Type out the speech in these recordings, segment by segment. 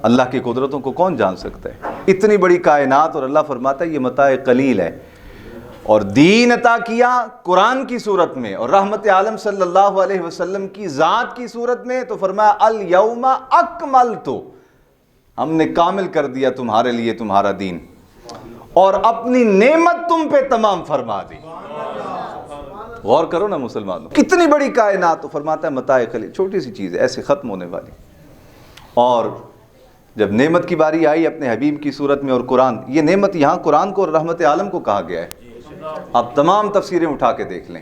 اللہ کی قدرتوں کو کون جان سکتا ہے؟ اتنی بڑی کائنات، اور اللہ فرماتا ہے یہ متاع قلیل ہے، اور دین عطا کیا قرآن کی صورت میں اور رحمت عالم صلی اللہ علیہ وسلم کی ذات کی صورت میں، تو فرمایا الیوم اکملت، ہم نے کامل کر دیا تمہارے لیے تمہارا دین، اور اپنی نعمت تم پہ تمام فرما دی۔ غور کرو نا مسلمانوں، کتنی بڑی کائنات، تو فرماتا ہے متاع قلیل، چھوٹی سی چیز ہے ایسے ختم ہونے والی۔ اور جب نعمت کی باری آئی اپنے حبیب کی صورت میں، اور قرآن، یہ نعمت یہاں قرآن کو اور رحمت عالم کو کہا گیا ہے۔ آپ تمام تفسیریں اٹھا کے دیکھ لیں،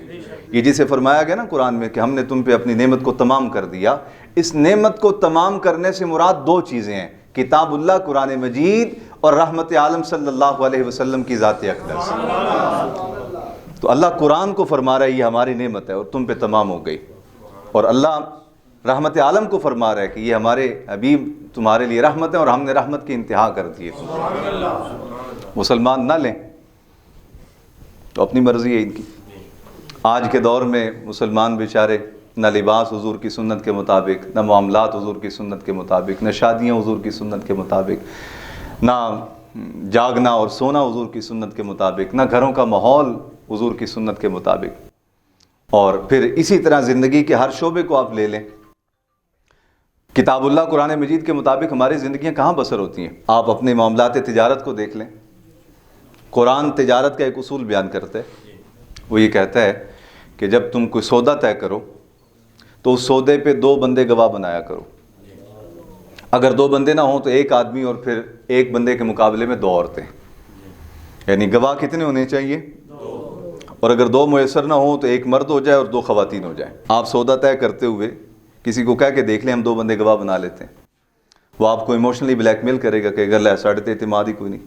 یہ جسے فرمایا گیا نا قرآن میں کہ ہم نے تم پہ اپنی نعمت کو تمام کر دیا، اس نعمت کو تمام کرنے سے مراد دو چیزیں ہیں، کتاب اللہ قرآن مجید اور رحمت عالم صلی اللہ علیہ وسلم کی ذات اقدس۔ تو اللہ قرآن کو فرما رہا ہے یہ ہماری نعمت ہے اور تم پہ تمام ہو گئی، اور اللہ رحمت عالم کو فرما رہا ہے کہ یہ ہمارے حبیب تمہارے لیے رحمت ہے اور ہم نے رحمت کی انتہا کر دی ہے۔ مسلمان نہ لیں تو اپنی مرضی ہے ان کی۔ آج کے دور میں مسلمان بیچارے نہ لباس حضور کی سنت کے مطابق، نہ معاملات حضور کی سنت کے مطابق، نہ شادیاں حضور کی سنت کے مطابق، نہ جاگنا اور سونا حضور کی سنت کے مطابق، نہ گھروں کا ماحول حضور کی سنت کے مطابق۔ اور پھر اسی طرح زندگی کے ہر شعبے کو آپ لے لیں، کتاب اللہ قرآن مجید کے مطابق ہماری زندگیاں کہاں بسر ہوتی ہیں؟ آپ اپنے معاملات تجارت کو دیکھ لیں، قرآن تجارت کا ایک اصول بیان کرتا ہے، وہ یہ کہتا ہے کہ جب تم کوئی سودا طے کرو تو اس سودے پہ دو بندے گواہ بنایا کرو، اگر دو بندے نہ ہوں تو ایک آدمی اور پھر ایک بندے کے مقابلے میں دو عورتیں، یعنی گواہ کتنے ہونے چاہیے؟ اور اگر دو میسر نہ ہوں تو ایک مرد ہو جائے اور دو خواتین ہو جائیں۔ آپ سودا طے کرتے ہوئے کسی کو کہہ کے دیکھ لیں ہم دو بندے گواہ بنا لیتے ہیں، وہ آپ کو ایموشنلی بلیک میل کرے گا کہ اگر لے ساڑھے تے اعتماد ہی کوئی نہیں،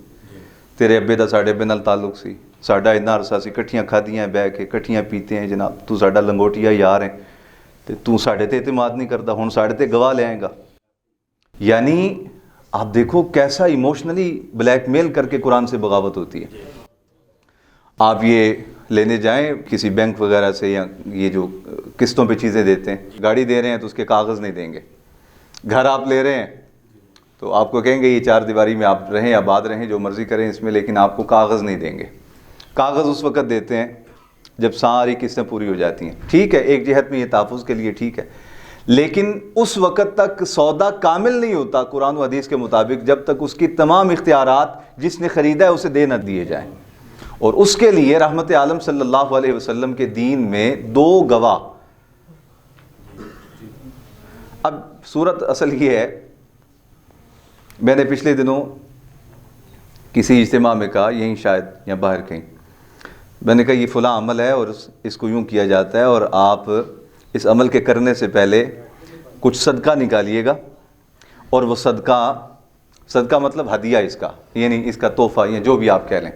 تیرے ابے دا ساڑھے ابے نال تعلق سی، ساڑھا اتنا عرصہ سی کٹھیاں کھادیاں بہ کے کٹھیاں پیتے ہیں جناب، تو ساڑھا لنگوٹیا یار ہیں تے تو ساڑھے تے اعتماد نہیں کرتا، ہن ساڑھے تے گواہ لے آئے گا۔ یعنی آپ دیکھو کیسا ایموشنلی بلیک میل کر کے قرآن سے بغاوت ہوتی ہے۔ آپ یہ لینے جائیں کسی بینک وغیرہ سے، یا یہ جو قسطوں پہ چیزیں دیتے ہیں، گاڑی دے رہے ہیں تو اس کے کاغذ نہیں دیں گے، گھر آپ لے رہے ہیں تو آپ کو کہیں گے یہ چار دیواری میں آپ رہیں، آباد رہیں، جو مرضی کریں اس میں، لیکن آپ کو کاغذ نہیں دیں گے۔ کاغذ اس وقت دیتے ہیں جب ساری قسطیں پوری ہو جاتی ہیں۔ ٹھیک ہے، ایک جہت میں یہ تحفظ کے لیے ٹھیک ہے، لیکن اس وقت تک سودا کامل نہیں ہوتا قرآن و حدیث کے مطابق جب تک اس کی تمام اختیارات جس نے خریدا ہے اسے دے نہ دیے جائیں۔ اور اس کے لیے رحمت عالم صلی اللہ علیہ وسلم کے دین میں دو گواہ۔ اب صورت اصل یہ ہے، میں نے پچھلے دنوں کسی اجتماع میں کہا، یہیں شاید یا باہر کہیں، میں نے کہا یہ فلاں عمل ہے اور اس کو یوں کیا جاتا ہے، اور آپ اس عمل کے کرنے سے پہلے کچھ صدقہ نکالیے گا، اور وہ صدقہ مطلب ہدیہ اس کا، یعنی اس کا تحفہ یا جو بھی آپ کہہ لیں،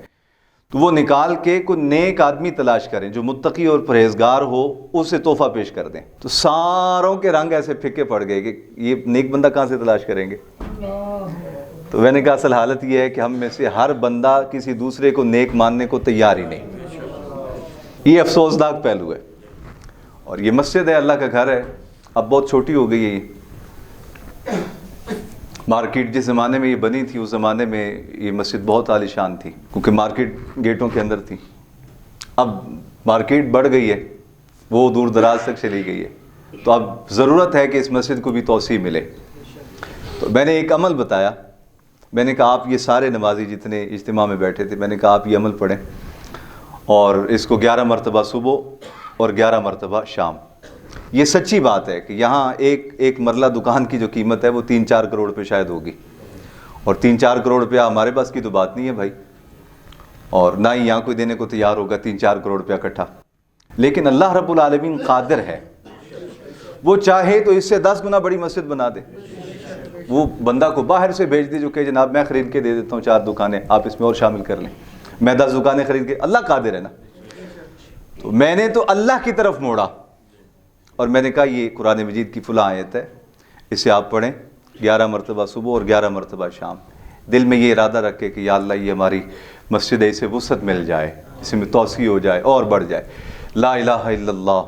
تو وہ نکال کے کوئی نیک آدمی تلاش کریں جو متقی اور پرہیزگار ہو، اسے تحفہ پیش کر دیں۔ تو ساروں کے رنگ ایسے پھکے پڑ گئے کہ یہ نیک بندہ کہاں سے تلاش کریں گے؟ تو میں نے کہا اصل حالت یہ ہے کہ ہم میں سے ہر بندہ کسی دوسرے کو نیک ماننے کو تیار ہی نہیں، یہ افسوسناک پہلو ہے۔ اور یہ مسجد ہے، اللہ کا گھر ہے، اب بہت چھوٹی ہو گئی ہے یہ مارکیٹ۔ جس زمانے میں یہ بنی تھی اس زمانے میں یہ مسجد بہت عالی شان تھی، کیونکہ مارکیٹ گیٹوں کے اندر تھی۔ اب مارکیٹ بڑھ گئی ہے، وہ دور دراز تک چلی گئی ہے، تو اب ضرورت ہے کہ اس مسجد کو بھی توسیع ملے۔ تو میں نے ایک عمل بتایا، میں نے کہا آپ یہ سارے نمازی جتنے اجتماع میں بیٹھے تھے، میں نے کہا آپ یہ عمل پڑھیں اور اس کو 11 مرتبہ صبح اور 11 مرتبہ شام۔ یہ سچی بات ہے کہ یہاں ایک مرلہ دکان کی جو قیمت ہے وہ 3-4 کروڑ روپے شاید ہوگی، اور 3-4 کروڑ روپیہ ہمارے پاس کی تو بات نہیں ہے بھائی، اور نہ ہی یہاں کوئی دینے کو تیار ہوگا 3-4 کروڑ روپیہ اکٹھا۔ لیکن اللہ رب العالمین قادر ہے، وہ چاہے تو اس سے 10 گنا بڑی مسجد بنا دے، وہ بندہ کو باہر سے بھیج دے جو کہ جناب میں خرید کے دے دیتا ہوں 4 دکانیں، آپ اس میں اور شامل کر لیں، میں 10 دکانیں خرید کے، اللہ قادر ہے نا۔ تو میں نے تو اللہ کی طرف موڑا اور میں نے کہا یہ قرآن مجید کی فلاں آیت ہے، اسے آپ پڑھیں 11 مرتبہ صبح اور 11 مرتبہ شام، دل میں یہ ارادہ رکھے کہ یا اللہ یہ ہماری مسجد ہے، اسے وسعت مل جائے، اس میں توسیع ہو جائے اور بڑھ جائے۔ لا الہ الا اللہ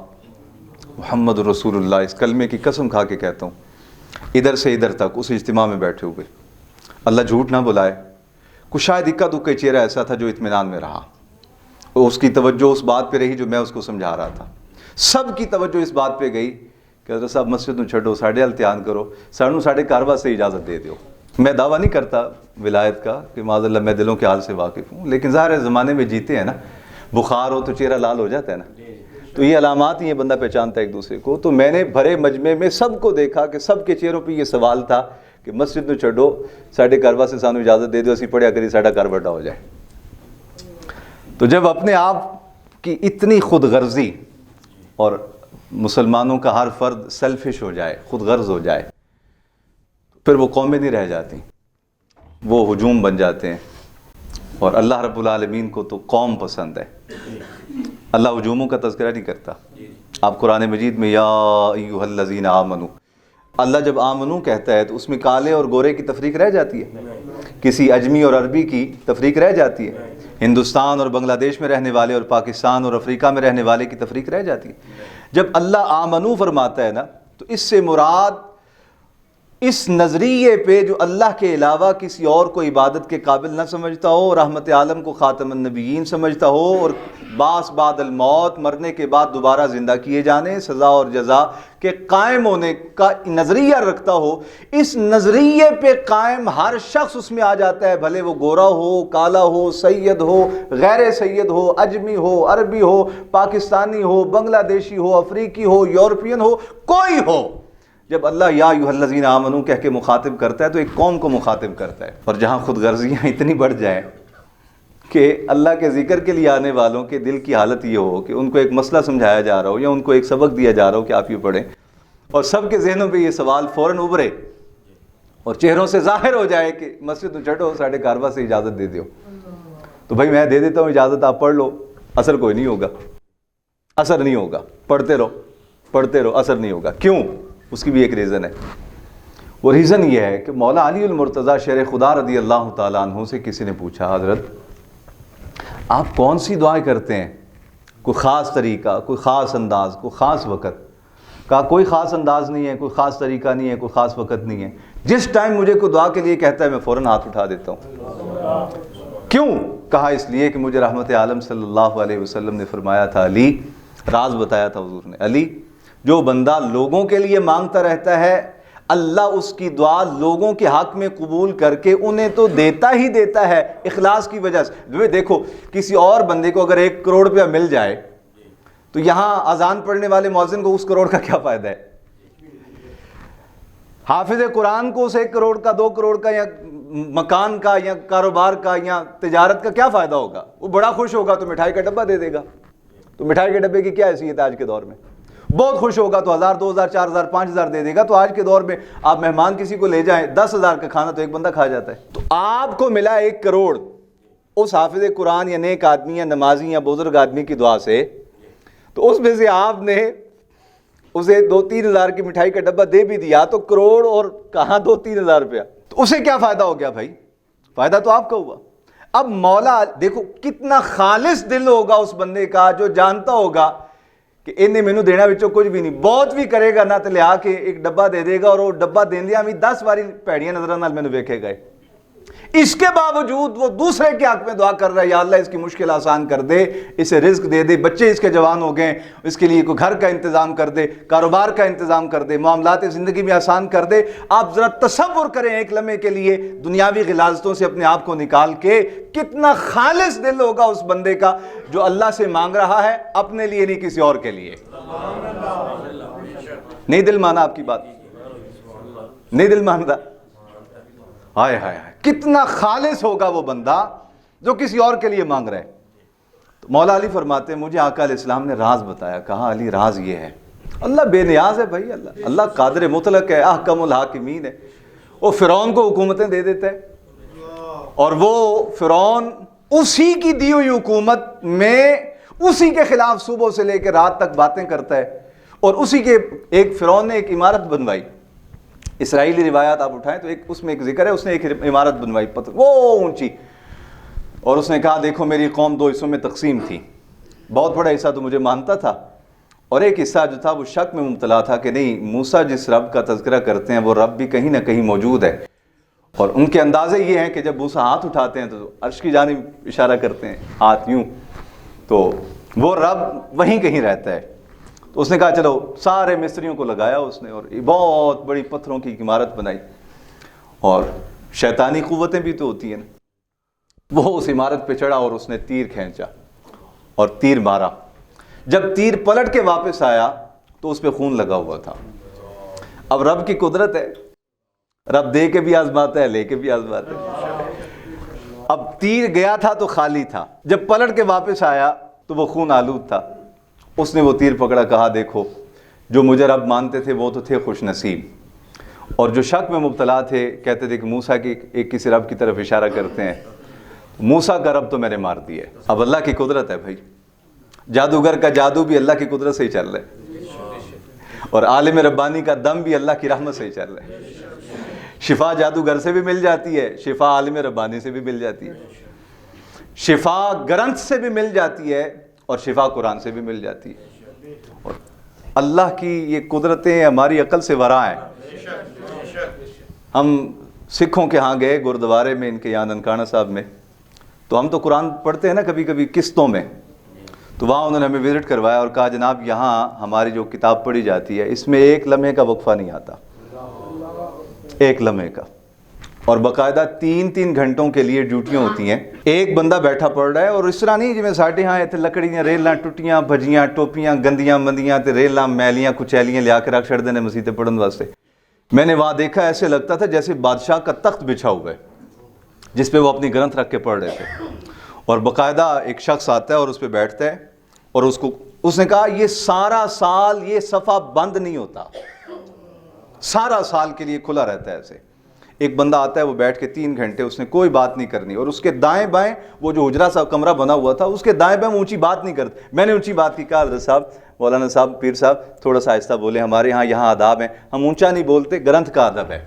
محمد رسول اللہ، اس کلمے کی قسم کھا کے کہتا ہوں، ادھر سے ادھر تک اس اجتماع میں بیٹھے ہوئے اللہ جھوٹ نہ بلائے. کچھ شاید اکا دکا چہرہ ایسا تھا جو اطمینان میں رہا, اس کی توجہ اس بات پہ رہی جو میں اس کو سمجھا رہا تھا. سب کی توجہ اس بات پہ گئی کہ حضرت صاحب مسجد نو چھڈو, ساڈے ال دھیان کرو, سانو ساڈے گھر واسطے اجازت دے دیو. میں دعویٰ نہیں کرتا ولایت کا کہ معاذ اللہ میں دلوں کے حال سے واقف ہوں, لیکن ظاہر ہے زمانے میں جیتے ہیں نا, بخار ہو تو چہرہ لال ہو جاتا ہے نا, تو یہ علامات ہی یہ بندہ پہچانتا ہے ایک دوسرے کو. تو میں نے بھرے مجمع میں سب کو دیکھا کہ سب کے چہروں پہ یہ سوال تھا کہ مسجد نو چھڈو, ساڈے گھر واسطے سانو اجازت دے دیو, اسی پڑھیا کری ساڈا گھر بڑا ہو جائے. تو جب اپنے آپ کی اتنی خود غرضی اور مسلمانوں کا ہر فرد سیلفش ہو جائے, خود غرض ہو جائے, پھر وہ قومیں نہیں رہ جاتی, وہ ہجوم بن جاتے ہیں. اور اللہ رب العالمین کو تو قوم پسند ہے, اللہ ہجوموں کا تذکرہ نہیں کرتا. آپ قرآن مجید میں یا ایھا الذین آمنو, اللہ جب آمنو کہتا ہے تو اس میں کالے اور گورے کی تفریق رہ جاتی ہے, کسی اجمی اور عربی کی تفریق رہ جاتی ہے, ہندوستان اور بنگلہ دیش میں رہنے والے اور پاکستان اور افریقہ میں رہنے والے کی تفریق رہ جاتی ہے. جب اللہ آمنو فرماتا ہے نا, تو اس سے مراد اس نظریے پہ جو اللہ کے علاوہ کسی اور کو عبادت کے قابل نہ سمجھتا ہو, رحمت عالم کو خاتم النبیین سمجھتا ہو, اور بعث بعد الموت, مرنے کے بعد دوبارہ زندہ کیے جانے, سزا اور جزا کے قائم ہونے کا نظریہ رکھتا ہو, اس نظریے پہ قائم ہر شخص اس میں آ جاتا ہے, بھلے وہ گورا ہو, کالا ہو, سید ہو, غیر سید ہو, اجمی ہو, عربی ہو, پاکستانی ہو, بنگلہ دیشی ہو, افریقی ہو, یورپین ہو, کوئی ہو. جب اللہ یا ایھا الذین آمنو کہہ کے مخاطب کرتا ہے تو ایک قوم کو مخاطب کرتا ہے. اور جہاں خود غرضیاں اتنی بڑھ جائیں کہ اللہ کے ذکر کے لیے آنے والوں کے دل کی حالت یہ ہو کہ ان کو ایک مسئلہ سمجھایا جا رہا ہو یا ان کو ایک سبق دیا جا رہا ہو کہ آپ یہ پڑھیں, اور سب کے ذہنوں پہ یہ سوال فوراً ابھرے اور چہروں سے ظاہر ہو جائے کہ مسجد تو چھڈو, ساڈے کاروا سے اجازت دے دیو, تو بھائی میں دے دیتا ہوں اجازت, آپ پڑھ لو, اثر کوئی نہیں ہوگا, اثر نہیں ہوگا, پڑھتے رہو, اثر نہیں ہوگا. کیوں؟ اس کی بھی ایک ریزن ہے. وہ ریزن یہ ہے کہ مولا علی المرتضیٰ شیر خدا رضی اللہ تعالیٰ عنہ سے کسی نے پوچھا, حضرت آپ کون سی دعائیں کرتے ہیں, کوئی خاص طریقہ, کوئی خاص انداز, کوئی خاص وقت؟ کہا کوئی خاص انداز نہیں ہے, کوئی خاص طریقہ نہیں ہے, کوئی خاص وقت نہیں ہے, جس ٹائم مجھے کوئی دعا کے لیے کہتا ہے میں فوراً ہاتھ اٹھا دیتا ہوں. کیوں؟ کہا اس لیے کہ مجھے رحمت عالم صلی اللہ علیہ وسلم نے فرمایا تھا, علی, راز بتایا تھا حضور نے, علی جو بندہ لوگوں کے لیے مانگتا رہتا ہے, اللہ اس کی دعا لوگوں کے حق میں قبول کر کے انہیں تو دیتا ہی دیتا ہے اخلاص کی وجہ سے. دیکھو کسی اور بندے کو اگر 1 کروڑ روپیہ مل جائے تو یہاں اذان پڑھنے والے مؤذن کو اس کروڑ کا کیا فائدہ ہے؟ حافظ قرآن کو اس 1 کروڑ کا, 2 کروڑ کا, یا مکان کا, یا کاروبار کا, یا تجارت کا کیا فائدہ ہوگا؟ وہ بڑا خوش ہوگا تو مٹھائی کا ڈبہ دے دے گا. تو مٹھائی کے ڈبے کی کیا حیثیت ہے آج کے دور میں؟ بہت خوش ہوگا تو 1000, 2000, 4000, 5000 دے دے گا. تو آج کے دور میں آپ مہمان کسی کو لے جائیں, 10,000 کا کھانا تو ایک بندہ کھا جاتا ہے. تو آپ کو ملا 1 کروڑ اس حافظ قرآن یا نیک آدمی یا نمازی یا بزرگ آدمی کی دعا سے, تو اس میں سے آپ نے اسے 2-3 ہزار کی مٹھائی کا ڈبہ دے بھی دیا, تو کروڑ اور کہاں 2-3 ہزار روپیہ, تو اسے کیا فائدہ ہو گیا بھائی؟ فائدہ تو آپ کا ہوا. اب مولا دیکھو کتنا خالص دل ہوگا اس بندے کا جو جانتا ہوگا کہ انہیں مینوں دینا وچوں کچھ بھی نہیں, بہت بھی کرے گا نہ تو لیا کے ایک ڈبہ دے دے گا, اور وہ ڈبہ دیندیاں بھی 10 باری پیڑیاں نظراں نال مینوں ویکھے گئے. اس کے باوجود وہ دوسرے کے حق میں دعا کر رہا ہے, یا اللہ اس کی مشکل آسان کر دے, اسے رزق دے دے, بچے اس کے جوان ہو گئے, اس کے لیے کوئی گھر کا انتظام کر دے, کاروبار کا انتظام کر دے, معاملات زندگی میں آسان کر دے. آپ ذرا تصور کریں ایک لمحے کے لیے دنیاوی غلاظتوں سے اپنے آپ کو نکال کے, کتنا خالص دل ہوگا اس بندے کا جو اللہ سے مانگ رہا ہے, اپنے لیے نہیں کسی اور کے لیے. نہیں دل مانا آپ کی بات؟ نہیں دل مانتا؟ ہائے ہائے ہائے, کتنا خالص ہوگا وہ بندہ جو کسی اور کے لیے مانگ رہا ہے. تو مولا علی فرماتے ہیں مجھے آقا علیہ السلام نے راز بتایا. کہا علی راز یہ ہے, اللہ بے نیاز ہے بھائی, اللہ قادر مطلق ہے, احکم الحاکمین ہے. وہ فرعون کو حکومتیں دے دیتا ہے, اور وہ فرعون اسی کی دی ہوئی حکومت میں اسی کے خلاف صبح سے لے کے رات تک باتیں کرتا ہے, اور اسی کے ایک فرعون نے ایک عمارت بنوائی. اسرائیلی روایات آپ اٹھائیں تو اس میں ایک ذکر ہے, اس نے ایک عمارت بنوائی پتھر وہ اونچی, اور اس نے کہا دیکھو میری قوم 2 حصوں میں تقسیم تھی, بہت بڑا حصہ تو مجھے مانتا تھا, اور ایک حصہ جو تھا وہ شک میں مبتلا تھا کہ نہیں موسیٰ جس رب کا تذکرہ کرتے ہیں وہ رب بھی کہیں نہ کہیں موجود ہے, اور ان کے اندازے یہ ہیں کہ جب موسیٰ ہاتھ اٹھاتے ہیں تو عرش کی جانب اشارہ کرتے ہیں ہاتھ یوں، تو وہ رب وہیں کہیں رہتا ہے۔ تو اس نے کہا چلو سارے مستریوں کو لگایا اس نے، اور بہت بڑی پتھروں کی عمارت بنائی، اور شیطانی قوتیں بھی تو ہوتی ہیں، وہ اس عمارت پہ چڑھا اور اس نے تیر کھینچا اور تیر مارا۔ جب تیر پلٹ کے واپس آیا تو اس پہ خون لگا ہوا تھا۔ اب رب کی قدرت ہے، رب دے کے بھی آزماتا ہے، لے کے بھی آزماتا ہے۔ اب تیر گیا تھا تو خالی تھا، جب پلٹ کے واپس آیا تو وہ خون آلود تھا۔ اس نے وہ تیر پکڑا، کہا دیکھو جو مجھے رب مانتے تھے وہ تو تھے خوش نصیب، اور جو شک میں مبتلا تھے کہتے تھے کہ موسیٰ کی ایک کسی رب کی طرف اشارہ کرتے ہیں، موسیٰ کا رب تو میں نے مار دیا ہے۔ اب اللہ کی قدرت ہے بھائی، جادوگر کا جادو بھی اللہ کی قدرت سے ہی چل رہا ہے، اور عالم ربانی کا دم بھی اللہ کی رحمت سے ہی چل رہا ہے۔ شفا جادوگر سے بھی مل جاتی ہے، شفا عالم ربانی سے بھی مل جاتی ہے، شفا گرنتھ سے بھی مل جاتی ہے، اور شفا قرآن سے بھی مل جاتی ہے۔ اور اللہ کی یہ قدرتیں ہماری عقل سے ورا ہیں۔ ہم سکھوں کے ہاں گئے گردوارے میں، ان کے یہاں ننکانہ صاحب میں، تو ہم تو قرآن پڑھتے ہیں نا کبھی کبھی قسطوں میں، تو وہاں انہوں نے ہمیں وزٹ کروایا اور کہا جناب یہاں ہماری جو کتاب پڑھی جاتی ہے اس میں ایک لمحے کا وقفہ نہیں آتا، ایک لمحے کا، اور باقاعدہ 3 گھنٹوں کے لیے ڈیوٹیاں ہوتی ہیں۔ ایک بندہ بیٹھا پڑھ رہا ہے، اور اس طرح نہیں جی میں ساڈے ہاں اتنے لکڑیاں ریلاں ٹوٹیاں بھجیاں ٹوپیاں گندیاں مندیاں تے ریلاں میلیاں کچیلیاں لیا کے رکھ چھڑ دینے مسیطے پڑھن واسطے۔ میں نے وہاں دیکھا ایسے لگتا تھا جیسے بادشاہ کا تخت بچھا ہوا ہے جس پہ وہ اپنی گرنتھ رکھ کے پڑھ رہے تھے، اور باقاعدہ ایک شخص آتا ہے اور اس پہ بیٹھتا ہے، اور اس نے کہا یہ سارا سال یہ صفحہ بند نہیں ہوتا، سارا سال کے لیے کھلا رہتا ہے ایسے۔ ایک بندہ آتا ہے، وہ بیٹھ کے 3 گھنٹے اس نے کوئی بات نہیں کرنی، اور اس کے دائیں بائیں وہ جو حجرہ سا کمرہ بنا ہوا تھا اس کے دائیں بائیں اونچی بات نہیں کرتے۔ میں نے اونچی بات کی، کہا حضرت صاحب مولانا صاحب پیر صاحب تھوڑا سا آہستہ بولیں، ہمارے یہاں آداب ہیں، ہم اونچا نہیں بولتے، گرنتھ کا ادب ہے۔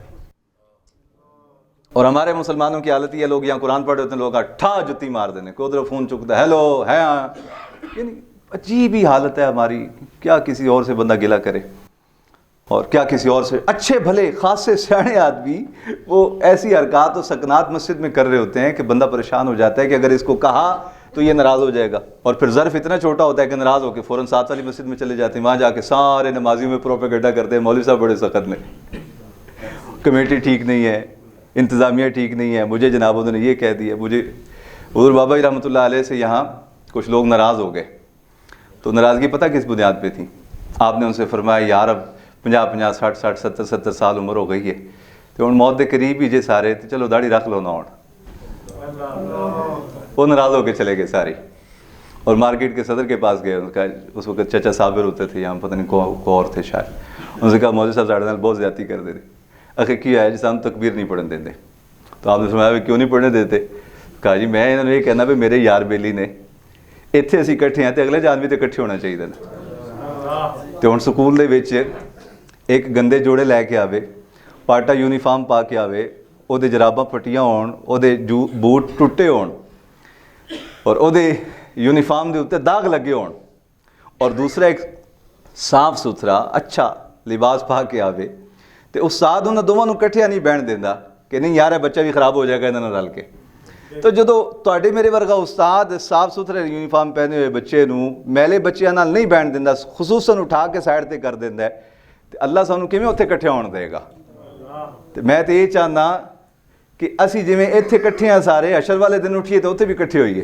اور ہمارے مسلمانوں کی حالت یہ، لوگ یہاں قرآن پڑھ رہے ہوتے ہیں، لوگ ٹھا جتی مار دینے کو، ادھر فون چکتا ہے ہیلو ہے ہاں، یعنی عجیب ہی حالت ہے ہماری، کیا کسی اور سے بندہ گلہ کرے اور کیا کسی اور سے۔ اچھے بھلے خاصے سیانے آدمی وہ ایسی حرکات و سکنات مسجد میں کر رہے ہوتے ہیں کہ بندہ پریشان ہو جاتا ہے کہ اگر اس کو کہا تو یہ ناراض ہو جائے گا، اور پھر ظرف اتنا چھوٹا ہوتا ہے کہ ناراض ہو کے فوراً ساتھ والی مسجد میں چلے جاتے ہیں، وہاں جا کے سارے نمازیوں میں پروپیگنڈا کرتے ہیں، مولوی صاحب بڑے سخت نے، کمیٹی ٹھیک نہیں ہے، انتظامیہ ٹھیک نہیں ہے، مجھے جناب انہوں نے یہ کہہ دیا، مجھے حضور بابا جی رحمۃ اللہ علیہ سے یہاں کچھ لوگ ناراض ہو گئے، تو ناراضگی پتہ کس بنیاد پہ تھی؟ آپ نے ان سے فرمایا یار اب 50 60 70 سال عمر ہو گئی ہے، تو ہوں موت دے قریب ہی جے سارے، تو چلو داڑھی رکھ لو نا ہوں۔ وہ ناراض ہو کے چلے گئے ساری، اور مارکیٹ کے صدر کے پاس گئے، ان کا اس وقت چچا صابر ہوتے تھے یہاں، پتہ نہیں کو اور تھے شاید، ان سے کہا مولوی صاحب ساڑھے نال بہت زیادتی کر دے رہے، آخر کیا ہے جیسے ہم تکبیر نہیں پڑھنے دیتے، تو آپ نے فرمایا کیوں نہیں پڑھنے دیتے؟ کہا جی میں انہوں نے یہ کہنا بھی میرے یار بیلی نے اتنے اسی کٹھے ہیں تو اگلے جان بھی تو کٹھے ہونا چاہیے نا۔ تو ہوں سکول دے وچ ایک گندے جوڑے لے کے آوے، پاٹا یونیفارم پا کے آوے، وہ جراباں پٹیاں ہون، وہ بوٹ ٹوٹے ہون، اور وہ یونیفارم دے اتنے داغ لگے ہون، اور دوسرا ایک صاف ستھرا اچھا لباس پا کے آوے، تو استاد انہوں دونوں کٹھیا نہیں بہن دینا کہ نہیں یار بچہ بھی خراب ہو جائے گا انہوں نے رل کے۔ تو جدو تواڈے میرے ورگا استاد صاف ستھرے یونیفارم پہنے ہوئے بچے نوں میلے بچیاں نال نہیں بہن دینا، خصوصاً اٹھا کے سائڈ تے کر دینا ہے، تو اللہ سانوں کیویں اتنے کٹھے ہون دے گا؟ تو میں تو یہ چاہنا کہ اسی جویں اتنے کٹھے ہیں سارے، حشر والے دن اٹھیے تو اتنے بھی کٹھے ہوئیے۔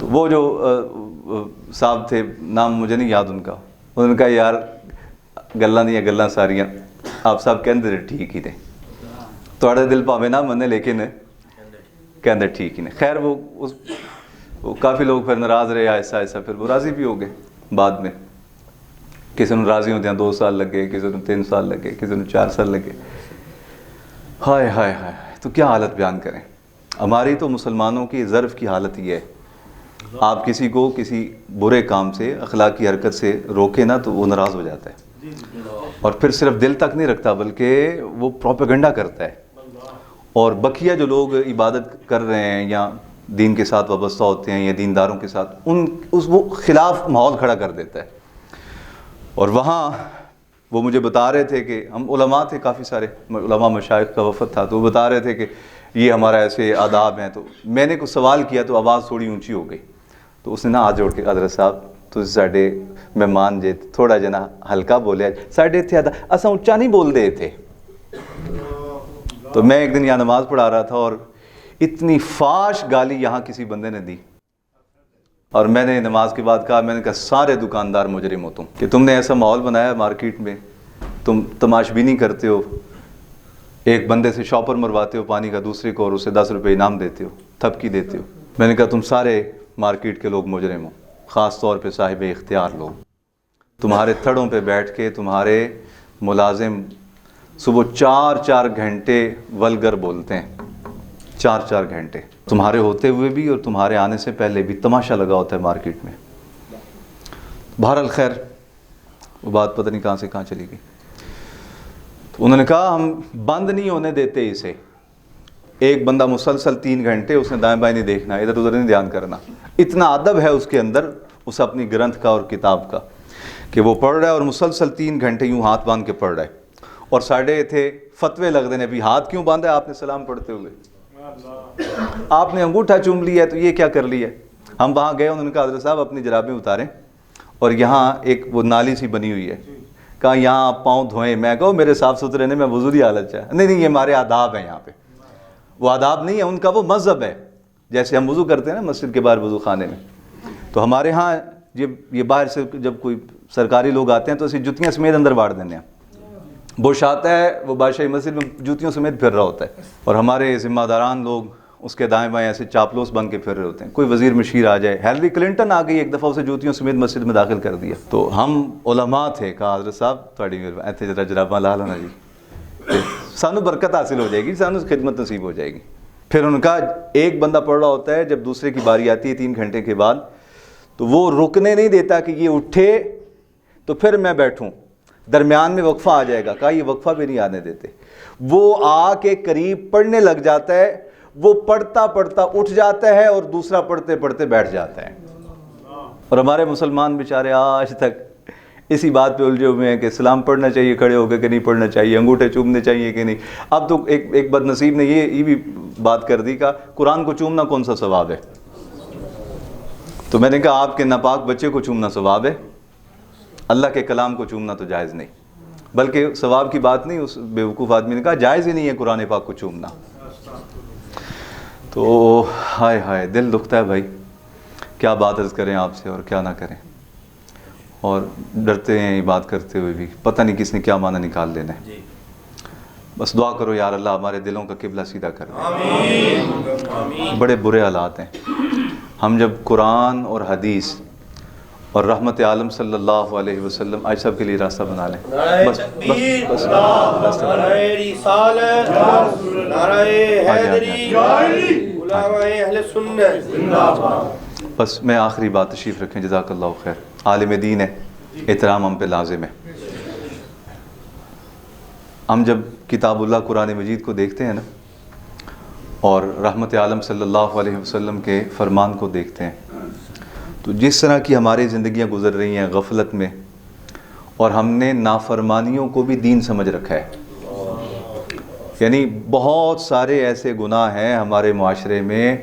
تو وہ جو صاحب تھے، نام مجھے نہیں یاد ان کا، انہوں نے کہا یار گلاں دیاں گلاں ساریاں آپ صاحب کہندے ٹھیک ہی نے، تواڈا دل پاوے نہ منے لیکن کہندے ٹھیک ہی نے۔ خیر وہ کافی لوگ پھر ناراض رہے، ایسا پھر وہ راضی بھی ہو گئے بعد میں، کسی نے راضی ہوتے ہیں 2 سال لگے، کسی نے 3 سال لگے، کسی نے 4 سال لگے۔ ہائے ہائے ہائے، تو کیا حالت بیان کریں ہماری، تو مسلمانوں کی ظرف کی حالت یہ ہے، آپ کسی کو کسی برے کام سے اخلاقی حرکت سے روکے نا تو وہ ناراض ہو جاتا ہے، اور پھر صرف دل تک نہیں رکھتا بلکہ وہ پروپیگنڈا کرتا ہے، اور بقیہ جو لوگ عبادت کر رہے ہیں یا دین کے ساتھ وابستہ ہوتے ہیں یا دینداروں کے ساتھ وہ خلاف ماحول کھڑا کر دیتا ہے، اور وہاں وہ مجھے بتا رہے تھے کہ ہم علماء تھے، کافی سارے علماء مشائخ کا وفد تھا، تو وہ بتا رہے تھے کہ یہ ہمارا ایسے آداب ہیں. تو میں نے کچھ سوال کیا تو آواز تھوڑی اونچی ہو گئی. تو اس نے ہاتھ جوڑ کے حضرت صاحب تو ساڈے مہمان جے تھوڑا جنا ہلکا بولیا، ساڈے اتنے اساں اچا نہیں بول دے تھے. تو میں ایک دن یہاں نماز پڑھا رہا تھا اور اتنی فاش گالی یہاں کسی بندے نے دی، اور میں نے نماز کے بعد کہا، میں نے کہا سارے دکاندار مجرم ہو تم، کہ تم نے ایسا ماحول بنایا مارکیٹ میں، تم تماش بینی کرتے ہو، ایک بندے سے شاپر مرواتے ہو پانی کا دوسرے کو، اور اسے 10 روپے انعام دیتے ہو، تھپکی دیتے ہو. میں نے کہا تم سارے مارکیٹ کے لوگ مجرم ہو، خاص طور پہ صاحب اختیار لوگ. تمہارے تھڑوں پہ بیٹھ کے تمہارے ملازم صبح 4 گھنٹے ولگر بولتے ہیں، 4 گھنٹے تمہارے ہوتے ہوئے بھی اور تمہارے آنے سے پہلے بھی تماشا لگا ہوتا ہے مارکیٹ میں. بہرحال خیر وہ بات پتہ نہیں کہاں سے کہاں چلی گئی. تو انہوں نے کہا ہم بند نہیں ہونے دیتے اسے. ایک بندہ مسلسل 3 گھنٹے اس نے دائیں بائیں نہیں دیکھنا، ادھر ادھر نہیں دھیان کرنا. اتنا ادب ہے اس کے اندر، اس اپنی گرنتھ کا اور کتاب کا، کہ وہ پڑھ رہا ہے اور مسلسل 3 گھنٹے یوں ہاتھ باندھ کے پڑھ رہا ہے. اور ساڑھے تھے فتوے لگ دے نے، ابھی ہاتھ کیوں باندھا ہے آپ نے سلام پڑھتے ہوئے؟ آپ نے انگوٹھا چوم لیا ہے تو یہ کیا کر لیا ہے؟ ہم وہاں گئے، انہوں نے کہا حضرت صاحب اپنی جرابیں اتاریں، اور یہاں ایک وہ نالی سی بنی ہوئی ہے، کہا یہاں آپ پاؤں دھوئیں. میں کہا میرے صاف ستھرے نے، میں وضو حالت چاہے نہیں یہ ہمارے آداب ہیں. یہاں پہ وہ آداب نہیں ہے ان کا، وہ مذہب ہے. جیسے ہم وضو کرتے ہیں نا مسجد کے باہر وضو خانے میں، تو ہمارے ہاں یہ باہر سے جب کوئی سرکاری لوگ آتے ہیں تو اسی جتیاں سمیت اندر باڑ دینے ہیں. بش آتا ہے وہ بادشاہی مسجد میں جوتیوں سمیت پھر رہا ہوتا ہے، اور ہمارے ذمہ داران لوگ اس کے دائیں بائیں ایسے چاپلوس بن کے پھر رہے ہوتے ہیں. کوئی وزیر مشیر آ جائے، ہیلری کلنٹن آ گئی ایک دفعہ، اسے جوتیوں سمیت مسجد میں داخل کر دیا. تو ہم علماء تھے، کہا حضرت صاحب تھوڑی ایتھے ذرا جراباں لا لینا جی، سانو برکت حاصل ہو جائے گی، سانو خدمت نصیب ہو جائے گی. پھر ان کا ایک بندہ پڑھ رہا ہوتا ہے، جب دوسرے کی باری آتی ہے 3 گھنٹے کے بعد، تو وہ رکنے نہیں دیتا کہ یہ اٹھے تو پھر میں بیٹھوں، درمیان میں وقفہ آ جائے گا. کہا یہ وقفہ بھی نہیں آنے دیتے. وہ آ کے قریب پڑھنے لگ جاتا ہے، وہ پڑھتا پڑھتا اٹھ جاتا ہے اور دوسرا پڑھتے پڑھتے بیٹھ جاتا ہے. اور ہمارے مسلمان بیچارے آج تک اسی بات پہ الجھے ہوئے ہیں کہ سلام پڑھنا چاہیے کھڑے ہو کے کہ نہیں پڑھنا چاہیے، انگوٹھے چومنے چاہیے کہ نہیں. اب تو ایک بد نصیب نے یہ بھی بات کر دی کہ قرآن کو چومنا کون سا ثواب ہے. تو میں نے کہا آپ کے ناپاک بچے کو چومنا ثواب ہے، اللہ کے کلام کو چومنا تو جائز نہیں. بلکہ ثواب کی بات نہیں، اس بیوقوف آدمی نے کہا جائز ہی نہیں ہے قرآن پاک کو چومنا. تو ہائے ہائے دل دکھتا ہے بھائی، کیا بات عرض کریں آپ سے اور کیا نہ کریں. اور ڈرتے ہیں یہ بات کرتے ہوئے بھی، پتہ نہیں کس نے کیا معنی نکال لینا ہے. بس دعا کرو یار اللہ ہمارے دلوں کا قبلہ سیدھا کر دے. بڑے برے حالات ہیں. ہم جب قرآن اور حدیث اور رحمت عالم صلی اللہ علیہ وسلم، آج سب کے لیے راستہ بنا لیں. بس راستہ بنا لیں. بس میں آخری بات، تشریف رکھیں، جزاک اللہ خیر. عالم دین ہے، احترام ہم پہ لازم ہے. ہم جب کتاب اللہ قرآن مجید کو دیکھتے ہیں نا، اور رحمت عالم صلی اللہ علیہ وسلم کے فرمان کو دیکھتے ہیں، تو جس طرح کی ہماری زندگیاں گزر رہی ہیں غفلت میں، اور ہم نے نافرمانیوں کو بھی دین سمجھ رکھا ہے. یعنی بہت سارے ایسے گناہ ہیں ہمارے معاشرے میں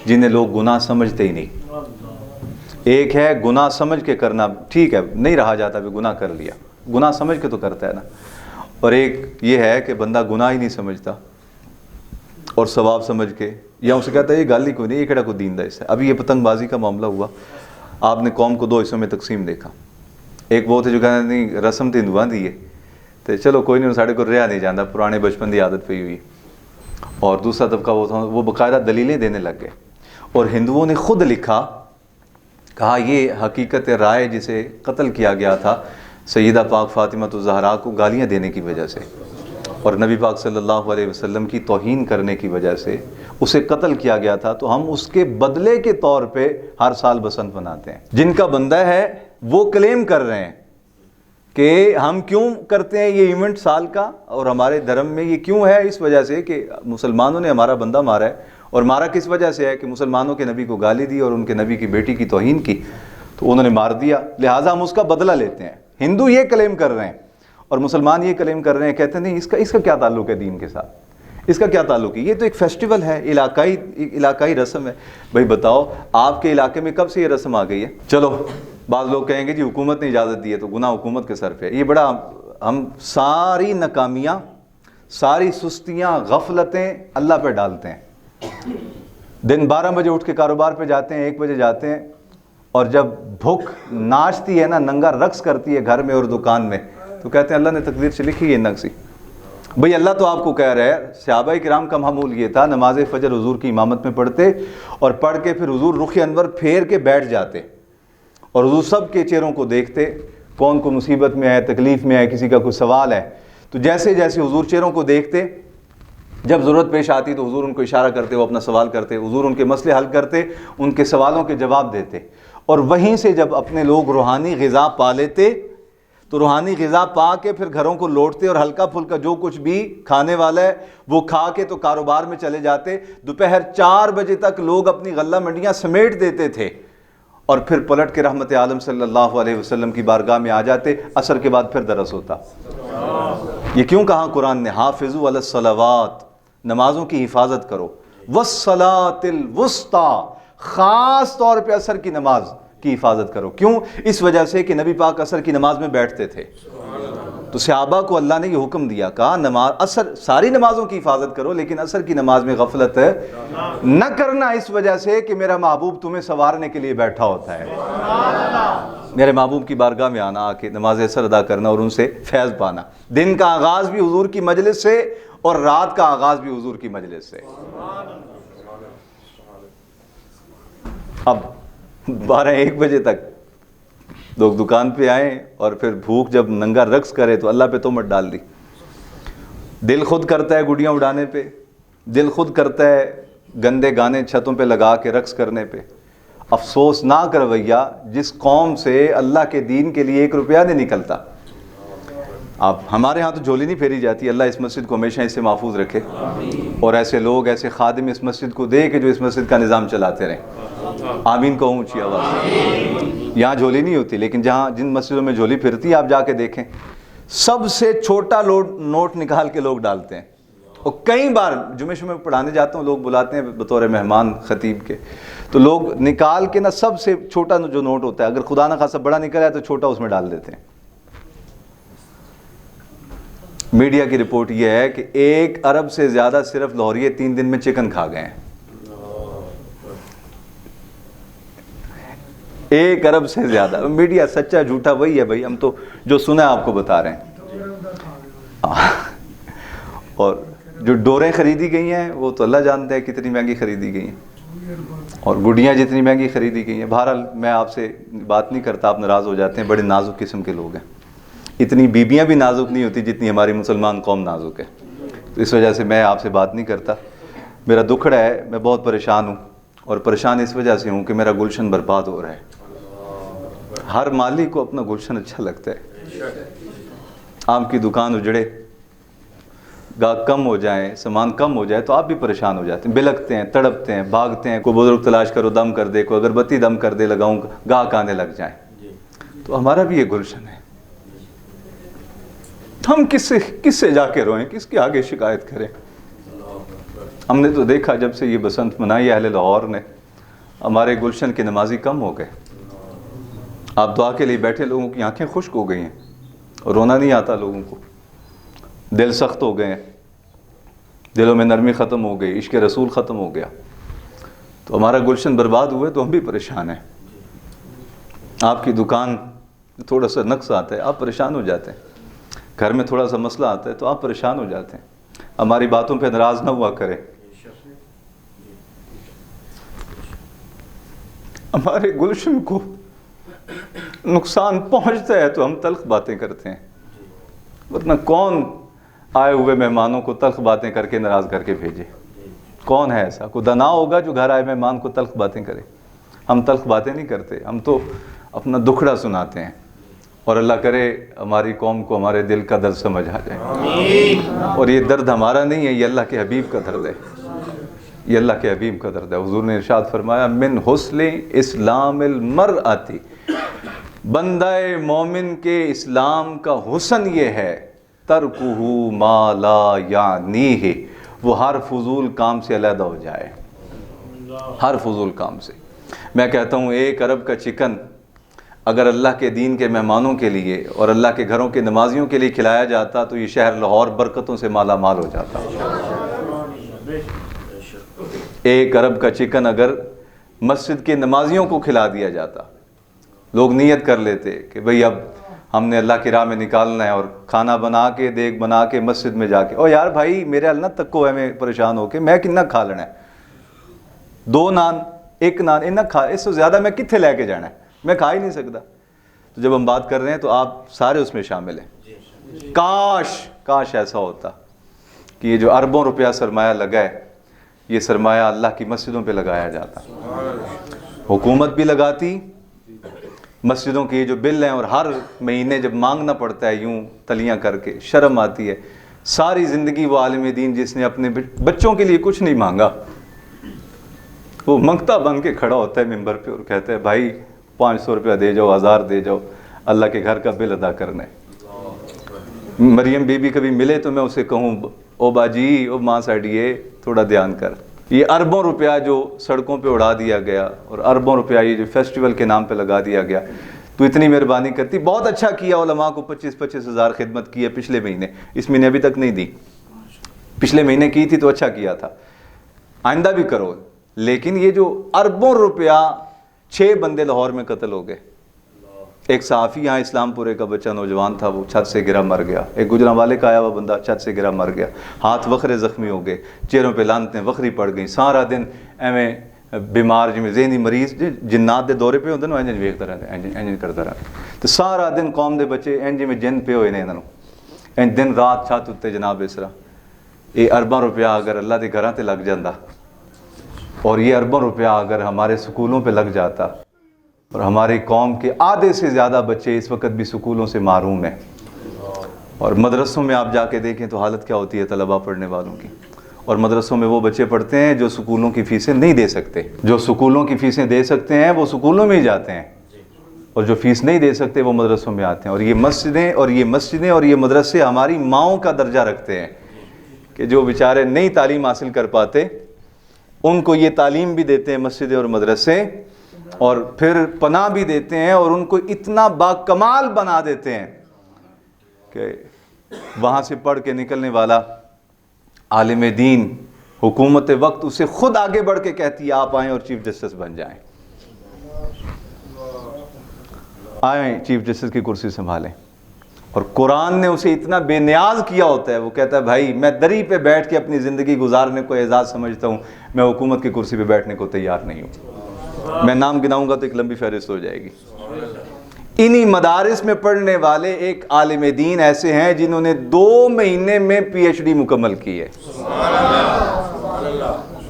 جنہیں لوگ گناہ سمجھتے ہی نہیں. ایک ہے گناہ سمجھ کے کرنا، ٹھیک ہے نہیں رہا جاتا بھی گناہ کر لیا، گناہ سمجھ کے تو کرتا ہے نا. اور ایک یہ ہے کہ بندہ گناہ ہی نہیں سمجھتا اور ثواب سمجھ کے، یا اسے کہتا ہے یہ گل ہی کوئی نہیں، یہ کہڑا کوئی دین دا حصہ ہے. ابھی یہ پتنگ بازی کا معاملہ ہوا، آپ نے قوم کو 2 حصوں میں تقسیم دیکھا. ایک وہ تھے جو کہتے نہیں رسم تو ہندوؤں دی ہے تو چلو کوئی نہیں، ساڑھے کو رہا نہیں جانا، پرانے بچپن کی عادت پئی ہوئی. اور دوسرا طبقہ وہ تھا، وہ باقاعدہ دلیلیں دینے لگ گئے. اور ہندوؤں نے خود لکھا، کہا یہ حقیقت رائے جسے قتل کیا گیا تھا سیدہ پاک فاطمہ الزہرا کو گالیاں دینے کی وجہ سے اور نبی پاک صلی اللہ علیہ وسلم کی توہین کرنے کی وجہ سے اسے قتل کیا گیا تھا. تو ہم اس کے بدلے کے طور پہ ہر سال بسنت مناتے ہیں. جن کا بندہ ہے وہ کلیم کر رہے ہیں کہ ہم کیوں کرتے ہیں یہ ایونٹ سال کا، اور ہمارے دھرم میں یہ کیوں ہے، اس وجہ سے کہ مسلمانوں نے ہمارا بندہ مارا ہے. اور مارا کس وجہ سے ہے کہ مسلمانوں کے نبی کو گالی دی اور ان کے نبی کی بیٹی کی توہین کی، تو انہوں نے مار دیا، لہٰذا ہم اس کا بدلہ لیتے ہیں. ہندو یہ کلیم کر رہے ہیں. اور مسلمان یہ کلیم کر رہے ہیں، کہتے ہیں نہیں اس کا کیا تعلق ہے دین کے ساتھ، اس کا کیا تعلق ہے، یہ تو ایک فیسٹیول ہے، علاقائی رسم ہے۔ بھائی بتاؤ آپ کے علاقے میں کب سے یہ رسم آ گئی ہے؟ چلو بعض لوگ کہیں گے جی حکومت نے اجازت دی ہے تو گناہ حکومت کے سر پہ ہے۔ یہ بڑا، ہم ساری ناکامیاں، ساری سستیاں، غفلتیں اللہ پہ ڈالتے ہیں۔ دن 12 بجے اٹھ کے کاروبار پہ جاتے ہیں، 1 بجے جاتے ہیں، اور جب بھوک ناچتی ہے نا، ننگا رقص کرتی ہے گھر میں اور دکان میں، تو کہتے ہیں اللہ نے تقدیر سے لکھی ہے نقصی۔ بھئی اللہ تو آپ کو کہہ رہے ہیں، صحابہ کرام کا معمول یہ تھا، نماز فجر حضور کی امامت میں پڑھتے اور پڑھ کے پھر حضور رخ انور پھیر کے بیٹھ جاتے، اور حضور سب کے چہروں کو دیکھتے، کون کو مصیبت میں ہے، تکلیف میں ہے، کسی کا کوئی سوال ہے، تو جیسے جیسے حضور چہروں کو دیکھتے، جب ضرورت پیش آتی تو حضور ان کو اشارہ کرتے، وہ اپنا سوال کرتے، حضور ان کے مسئلے حل کرتے، ان کے سوالوں کے جواب دیتے، اور وہیں سے جب اپنے لوگ روحانی غذا پا لیتے تو روحانی غذا پا کے پھر گھروں کو لوٹتے، اور ہلکا پھلکا جو کچھ بھی کھانے والا ہے وہ کھا کے تو کاروبار میں چلے جاتے۔ دوپہر 4 بجے تک لوگ اپنی غلہ منڈیاں سمیٹ دیتے تھے، اور پھر پلٹ کے رحمت عالم صلی اللہ علیہ وسلم کی بارگاہ میں آ جاتے، عصر کے بعد پھر درس ہوتا۔ یہ کیوں کہا قرآن نے حافظوا علی الصلوات، نمازوں کی حفاظت کرو، والصلاۃ الوسطیٰ، خاص طور پہ عصر کی نماز کی حفاظت کرو۔ کیوں؟ اس وجہ سے کہ نبی پاک عصر کی نماز میں بیٹھتے تھے، تو صحابہ کو اللہ نے یہ حکم دیا، کہا نماز عصر ساری نمازوں کی حفاظت کرو لیکن عصر کی نماز میں غفلت نہ کرنا، اس وجہ سے کہ میرا محبوب تمہیں سنوارنے کے لیے بیٹھا ہوتا ہے۔ میرے محبوب کی بارگاہ میں آنا، آ کے نماز عصر ادا کرنا اور ان سے فیض پانا۔ دن کا آغاز بھی حضور کی مجلس سے اور رات کا آغاز بھی حضور کی مجلس سے۔ اب 12-1 بجے تک لوگ دکان پہ آئیں اور پھر بھوک جب ننگا رقص کرے تو اللہ پہ تہمت ڈال دی۔ دل خود کرتا ہے گڈیاں اڑانے پہ، دل خود کرتا ہے گندے گانے چھتوں پہ لگا کے رقص کرنے پہ۔ افسوسناک رویہ، جس قوم سے اللہ کے دین کے لیے 1 روپیہ نہیں نکلتا۔ اب ہمارے ہاں تو جھولی نہیں پھیری جاتی، اللہ اس مسجد کو ہمیشہ اس سے محفوظ رکھے، اور ایسے لوگ، ایسے خادم اس مسجد کو دے کہ جو اس مسجد کا نظام چلاتے رہیں۔ آمین کو اونچی آواز سے۔ یہاں جھولی نہیں ہوتی، لیکن جن مسجدوں میں جھولی پھرتی ہے آپ جا کے دیکھیں، سب سے چھوٹا نوٹ نکال کے لوگ ڈالتے ہیں۔ اور کئی بار جمعے میں پڑھانے جاتا ہوں، لوگ بلاتے ہیں بطور مہمان خطیب کے، تو لوگ نکال کے نا سب سے چھوٹا جو نوٹ ہوتا ہے، اگر خدا نہ خاصا بڑا نکل آئے تو چھوٹا اس میں ڈال دیتے ہیں۔ میڈیا کی رپورٹ یہ ہے کہ 1 ارب سے زیادہ صرف لاہوریے 3 دن میں چکن کھا گئے ہیں۔ 1 ارب سے زیادہ۔ میڈیا سچا جھوٹا وہی ہے بھائی، ہم تو جو سنا ہے آپ کو بتا رہے ہیں۔ اور جو ڈوریں خریدی گئی ہیں وہ تو اللہ جانتا ہے کتنی مہنگی خریدی گئی ہیں، اور گڈیاں جتنی مہنگی خریدی گئی ہیں۔ بہرحال میں آپ سے بات نہیں کرتا، آپ ناراض ہو جاتے ہیں، بڑے نازک قسم کے لوگ ہیں۔ اتنی بیویاں بھی نازک نہیں ہوتی جتنی ہماری مسلمان قوم نازک ہے، تو اس وجہ سے میں آپ سے بات نہیں کرتا۔ میرا دکھڑا ہے، میں بہت پریشان ہوں، اور پریشان اس وجہ سے ہوں کہ میرا گلشن برباد ہو رہا ہے۔ ہر مالی کو اپنا گلشن اچھا لگتا ہے، آم کی دکان اجڑے، گاہک کم ہو جائیں، سامان کم ہو جائے تو آپ بھی پریشان ہو جاتے ہیں، بلکتے ہیں، تڑپتے ہیں، بھاگتے ہیں، کوئی بزرگ تلاش کرو دم کر دے، کوئی اگربتی دم کر دے لگاؤں، گاہک آنے لگ جائیں۔ تو ہمارا بھی یہ گلشن ہے، ہم کس سے جا کے روئیں، کس کے آگے شکایت کریں؟ ہم نے تو دیکھا جب سے یہ بسنت منائی اہل لاہور نے، ہمارے گلشن کے نمازی کم ہو گئے۔ آپ دعا کے لیے بیٹھے لوگوں کی آنکھیں خشک ہو گئی ہیں، اور رونا نہیں آتا لوگوں کو، دل سخت ہو گئے ہیں، دلوں میں نرمی ختم ہو گئی، عشق رسول ختم ہو گیا۔ تو ہمارا گلشن برباد ہوئے تو ہم بھی پریشان ہیں۔ آپ کی دکان تھوڑا سا نقص آتا ہے آپ پریشان ہو جاتے ہیں، گھر میں تھوڑا سا مسئلہ آتا ہے تو آپ پریشان ہو جاتے ہیں۔ ہماری باتوں پہ ناراض نہ ہوا کریں۔ ہمارے گلشن کو نقصان پہنچتا ہے تو ہم تلخ باتیں کرتے ہیں، ورنہ کون آئے ہوئے مہمانوں کو تلخ باتیں کر کے ناراض کر کے بھیجے؟ کون ہے ایسا؟ کوئی دنا ہوگا جو گھر آئے مہمان کو تلخ باتیں کرے؟ ہم تلخ باتیں نہیں کرتے، ہم تو اپنا دکھڑا سناتے ہیں، اور اللہ کرے ہماری قوم کو ہمارے دل کا درد سمجھ آ جائے۔ اور یہ درد ہمارا نہیں ہے، یہ اللہ کے حبیب کا درد ہے، یہ اللہ کے حبیب کا درد ہے۔ حضور نے ارشاد فرمایا من حسن اسلام المرأۃ بندہ مومن کے اسلام کا حسن یہ ہے ترکہ ما لا یعنیہ، وہ ہر فضول کام سے علیحدہ ہو جائے، ہر فضول کام سے۔ میں کہتا ہوں 1 ارب کا چکن اگر اللہ کے دین کے مہمانوں کے لیے اور اللہ کے گھروں کے نمازیوں کے لیے کھلایا جاتا تو یہ شہر لاہور برکتوں سے مالا مال ہو جاتا۔ 1 ارب کا چکن اگر مسجد کے نمازیوں کو کھلا دیا جاتا، لوگ نیت کر لیتے کہ بھئی اب ہم نے اللہ کی راہ میں نکالنا ہے، اور کھانا بنا کے دیگ بنا کے مسجد میں جا کے، او یار بھائی میرے اللہ تکو ہے، میں پریشان ہو کے میں کتنا کھا لینا ہے، 2 نان 1 نان انہیں کھا، اس سے زیادہ میں کتنے لے کے جانا ہے، میں کھا ہی نہیں سکتا۔ تو جب ہم بات کر رہے ہیں تو آپ سارے اس میں شامل ہیں۔ کاش ایسا ہوتا کہ یہ جو اربوں روپیہ سرمایہ لگا ہے، یہ سرمایہ اللہ کی مسجدوں پہ لگایا جاتا، حکومت بھی لگاتی، مسجدوں کے جو بل ہیں، اور ہر مہینے جب مانگنا پڑتا ہے یوں تلیاں کر کے، شرم آتی ہے۔ ساری زندگی وہ عالم دین جس نے اپنے بچوں کے لیے کچھ نہیں مانگا، وہ منگتا بن کے کھڑا ہوتا ہے ممبر پہ اور کہتا ہے بھائی 500 روپیہ دے جاؤ، 1000 دے جاؤ، اللہ کے گھر کا بل ادا کرنا ہے۔ مریم بی بی کبھی ملے تو میں اسے کہوں او باجی او ماں ساڈیے تھوڑا دھیان کر۔ یہ اربوں روپیہ جو سڑکوں پہ اڑا دیا گیا، اور اربوں روپیہ یہ جو فیسٹیول کے نام پہ لگا دیا گیا، تو اتنی مہربانی کرتی، بہت اچھا کیا، علماء کو 25 ہزار خدمت کی ہے پچھلے مہینے، اس مہینے ابھی تک نہیں دی، پچھلے مہینے کی تھی تو اچھا کیا تھا، آئندہ بھی کرو۔ لیکن یہ جو اربوں روپیہ، 6 بندے لاہور میں قتل ہو گئے، ایک صحافی یہاں اسلام پورے کا بچہ نوجوان تھا، وہ چھت سے گرا مر گیا، ایک گجرانوالے کا آیا ہوا بندہ چھت سے گرا مر گیا، ہاتھ وکھرے زخمی ہو گئے، چہروں پہ لعنتیں وکھری پڑ گئیں، سارا دن ایویں بیمار جی ذہنی مریض جنات دے دورے پہ ہوندے نا، انج ویکھدا رہندا، انج کردا رہندا، تو سارا دن قوم دے بچے انج میں جن پہ ہوئے نے انہاں نوں، انج دن رات چھت اُتے جناب اس طرح۔ یہ ارباں روپیہ اگر اللہ دے گھراں تے لگ جاندا، اور یہ اربوں روپیہ اگر ہمارے سکولوں پہ لگ جاتا، اور ہماری قوم کے آدھے سے زیادہ بچے اس وقت بھی سکولوں سے محروم ہیں، اور مدرسوں میں آپ جا کے دیکھیں تو حالت کیا ہوتی ہے طلباء پڑھنے والوں کی، اور مدرسوں میں وہ بچے پڑھتے ہیں جو سکولوں کی فیسیں نہیں دے سکتے، جو سکولوں کی فیسیں دے سکتے ہیں وہ سکولوں میں ہی جاتے ہیں، اور جو فیس نہیں دے سکتے وہ مدرسوں میں آتے ہیں۔ اور یہ مسجدیں اور یہ مدرسے ہماری ماؤں کا درجہ رکھتے ہیں کہ جو بیچارے نئی تعلیم حاصل کر پاتے ان کو یہ تعلیم بھی دیتے ہیں مسجدیں اور مدرسے، اور پھر پناہ بھی دیتے ہیں، اور ان کو اتنا باکمال بنا دیتے ہیں کہ وہاں سے پڑھ کے نکلنے والا عالم دین، حکومت وقت اسے خود آگے بڑھ کے کہتی ہے آپ آئیں اور چیف جسٹس بن جائیں، آئیں چیف جسٹس کی کرسی سنبھالیں، اور قرآن نے اسے اتنا بے نیاز کیا ہوتا ہے، وہ کہتا ہے بھائی میں دری پہ بیٹھ کے اپنی زندگی گزارنے کو اعزاز سمجھتا ہوں، میں حکومت کی کرسی پہ بیٹھنے کو تیار نہیں ہوں۔ میں نام گناؤں گا تو ایک لمبی فہرست ہو جائے گی۔ انہی مدارس میں پڑھنے والے ایک عالم دین ایسے ہیں جنہوں نے 2 مہینے میں پی ایچ ڈی مکمل کی ہے،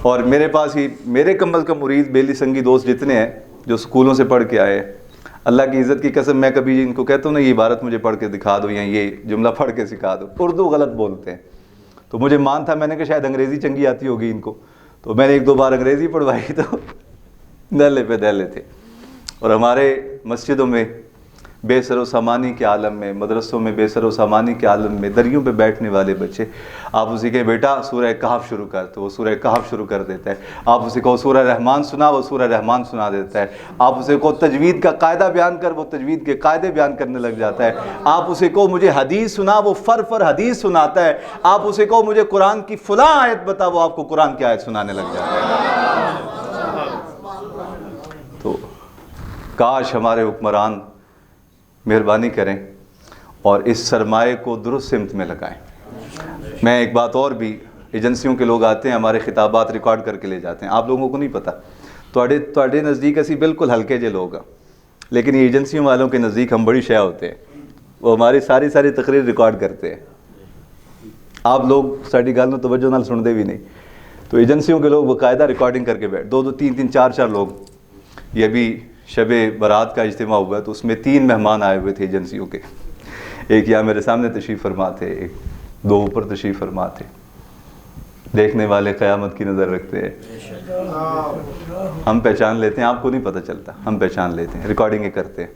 اور میرے پاس ہی میرے کم از کم مرید بیلی سنگی دوست جتنے ہیں جو سکولوں سے پڑھ کے آئے، اللہ کی عزت کی قسم میں کبھی ان کو کہتا ہوں نا یہ عبارت مجھے پڑھ کے دکھا دو یا یہ جملہ پڑھ کے سکھا دو، اردو غلط بولتے ہیں، تو مجھے مان تھا، میں نے کہا شاید انگریزی چنگی آتی ہوگی ان کو، تو میں نے 1-2 بار انگریزی پڑھوائی تو دہلے پہ دہلے تھے۔ اور ہمارے مسجدوں میں بے سر و سامانی کے عالم میں، مدرسوں میں بے سر و سامانی کے عالم میں دریوں پہ بیٹھنے والے بچے، آپ اسے کہیں بیٹا سورہ کہف شروع کر تو وہ سورہ کہف شروع کر دیتا ہے، آپ اسے کہو سورہ رحمان سنا وہ سورہ رحمان سنا دیتا ہے، آپ اسے کہو تجوید کا قاعدہ بیان کر وہ تجوید کے قاعدے بیان کرنے لگ جاتا ہے، آپ اسے کہو مجھے حدیث سنا وہ فر حدیث سناتا ہے، آپ اسے کہو مجھے قرآن کی فلاں آیت بتا وہ آپ کو قرآن کی آیت سنانے لگ جاتا ہے۔ تو کاش ہمارے حکمران مہربانی کریں اور اس سرمایہ کو درست سمت میں لگائیں۔ میں ایک بات اور بھی، ایجنسیوں کے لوگ آتے ہیں ہمارے خطابات ریکارڈ کر کے لے جاتے ہیں، آپ لوگوں کو نہیں پتہ، تواڈے نزدیک اسی بالکل ہلکے جے لوگ ہیں، لیکن یہ ایجنسیوں والوں کے نزدیک ہم بڑی شے ہوتے ہیں، وہ ہماری ساری تقریر ریکارڈ کرتے ہیں، آپ لوگ ساڈی گل نوں توجہ نال سنتے بھی نہیں، تو ایجنسیوں کے لوگ باقاعدہ ریکارڈنگ کر کے بیٹھ 2-2 3-3 4-4 لوگ۔ یہ بھی شب برات کا اجتماع ہوا تو اس میں 3 مہمان آئے ہوئے تھے ایجنسیوں کے، ایک یہاں میرے سامنے تشریف فرما تھے، ایک 2 اوپر تشریف فرما تھے، دیکھنے والے قیامت کی نظر رکھتے ہیں، ہم پہچان لیتے ہیں، آپ کو نہیں پتہ چلتا، ہم پہچان لیتے ہیں، ریکارڈنگیں کرتے ہیں،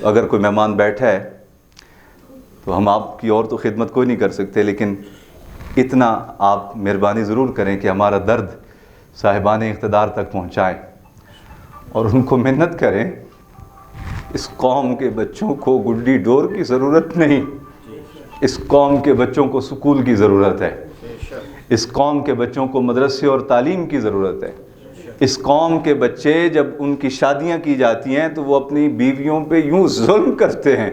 اگر کوئی مہمان بیٹھا ہے تو ہم آپ کی اور تو خدمت کوئی نہیں کر سکتے، لیکن اتنا آپ مہربانی ضرور کریں کہ ہمارا درد صاحبان اقتدار تک پہنچائیں اور ان کو منت کریں. اس قوم کے بچوں کو گڈی ڈور کی ضرورت نہیں، اس قوم کے بچوں کو سکول کی ضرورت ہے، اس قوم کے بچوں کو مدرسے اور تعلیم کی ضرورت ہے. اس قوم کے بچے جب ان کی شادیاں کی جاتی ہیں تو وہ اپنی بیویوں پہ یوں ظلم کرتے ہیں،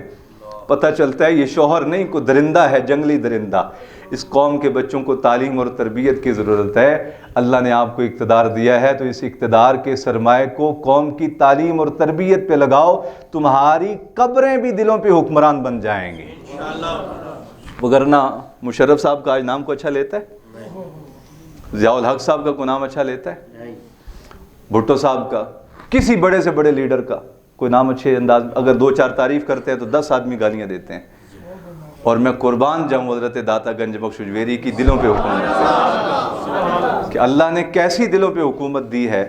پتہ چلتا ہے یہ شوہر نہیں، کوئی درندہ ہے، جنگلی درندہ. اس قوم کے بچوں کو تعلیم اور تربیت کی ضرورت ہے. اللہ نے آپ کو اقتدار دیا ہے تو اس اقتدار کے سرمایہ کو قوم کی تعلیم اور تربیت پہ لگاؤ، تمہاری قبریں بھی دلوں پہ حکمران بن جائیں گی. وگرنہ مشرف صاحب کا آج نام کو اچھا لیتا ہے؟ ضیاء الحق صاحب کا کوئی نام اچھا لیتا ہے؟ بھٹو صاحب کا، کسی بڑے سے بڑے لیڈر کا کوئی نام اچھے انداز، اگر 2-4 تعریف کرتے ہیں تو 10 آدمی گالیاں دیتے ہیں. اور میں قربان جاؤں حضرت داتا گنج بخش اجویری کی دلوں پہ حکومت کہ اللہ نے کیسی دلوں پہ حکومت دی ہے.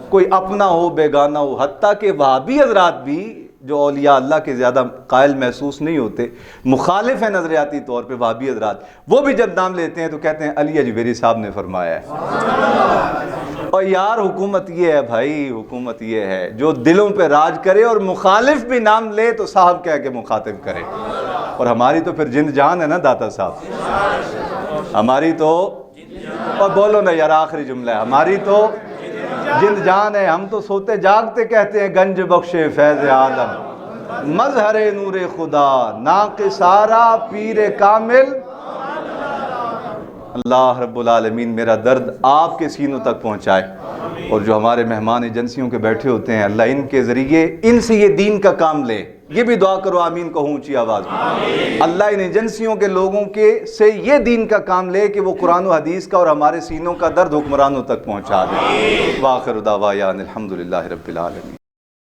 کوئی اپنا ہو بیگانہ ہو، حتیٰ کہ وہابی حضرات بھی جو اولیاء اللہ کے زیادہ قائل محسوس نہیں ہوتے، مخالف ہیں نظریاتی طور پہ وہابی حضرات، وہ بھی جب نام لیتے ہیں تو کہتے ہیں علی اجویری صاحب نے فرمایا ہے. اور یار حکومت یہ ہے بھائی، حکومت یہ ہے جو دلوں پہ راج کرے اور مخالف بھی نام لے تو صاحب کہہ کے مخاطب کرے. اور ہماری تو پھر جند جان ہے نا داتا صاحب، ہماری تو، اور بولو نا یار آخری جملہ ہے، ہماری تو جند جان ہے. ہم تو سوتے جاگتے کہتے ہیں گنج بخش فیض عالم، مظہر نور خدا، ناقصارہ پیر کامل. اللہ رب العالمین میرا درد آپ کے سینوں تک پہنچائے، اور جو ہمارے مہمان ایجنسیوں کے بیٹھے ہوتے ہیں اللہ ان کے ذریعے ان سے یہ دین کا کام لے. یہ بھی دعا کرو آمین کہوں اونچی آواز میں. اللہ ان ایجنسیوں کے لوگوں کے سے یہ دین کا کام لے کہ وہ قرآن و حدیث کا اور ہمارے سینوں کا درد حکمرانوں تک پہنچا دے. وآخر دعوانا الحمدللہ رب العالمین.